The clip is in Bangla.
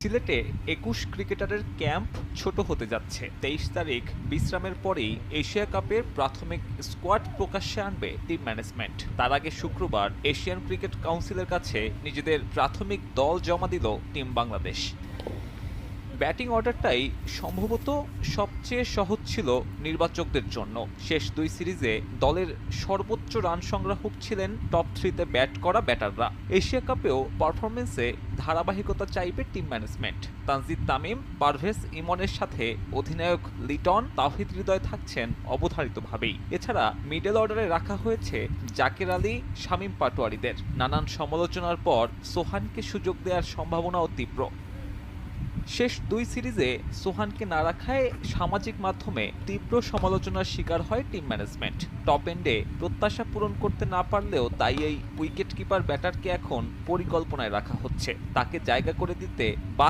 সিলেটে ২১ ক্রিকেটারের ক্যাম্প ছোট হতে যাচ্ছে। ২৩ তারিখ বিশ্রামের পরেই এশিয়া কাপের প্রাথমিক স্কোয়াড প্রকাশ্যে আনবে টিম ম্যানেজমেন্ট। তার আগে শুক্রবার এশিয়ান ক্রিকেট কাউন্সিলের কাছে নিজেদের প্রাথমিক দল জমা দিল টিম বাংলাদেশ। ব্যাটিং অর্ডারটাই সম্ভবত সবচেয়ে সহজ ছিল নির্বাচকদের জন্য। শেষ দুই সিরিজে দলের সর্বোচ্চ রান সংগ্রাহক ছিলেন টপ থ্রিতে ব্যাট করা ব্যাটাররা। এশিয়া কাপেও পারফরমেন্সে ধারাবাহিকতা চাইবে টিম ম্যানেজমেন্ট। তানজিদ তামিম, পারভেজ ইমনের সাথে অধিনায়ক লিটন, তাওহিদ হৃদয় থাকছেন অবধারিতভাবেই। এছাড়া মিডল অর্ডারে রাখা হয়েছে জাকের আলী, শামীম পাটোয়ারিদের। নানান সমালোচনার পর সোহানকে সুযোগ দেওয়ার সম্ভাবনাও তীব্র। শেষ দুই সিরিজে সোহানকে না রাখায় সামাজিক মাধ্যমে তীব্র সমালোচনার শিকার হয় টিম ম্যানেজমেন্ট। টপ এন্ডে প্রত্যাশা পূরণ করতে না পারলেও তাই এই উইকেট কিপার ব্যাটারকে এখন পরিকল্পনায় রাখা হচ্ছে। তাকে জায়গা করে দিতে বা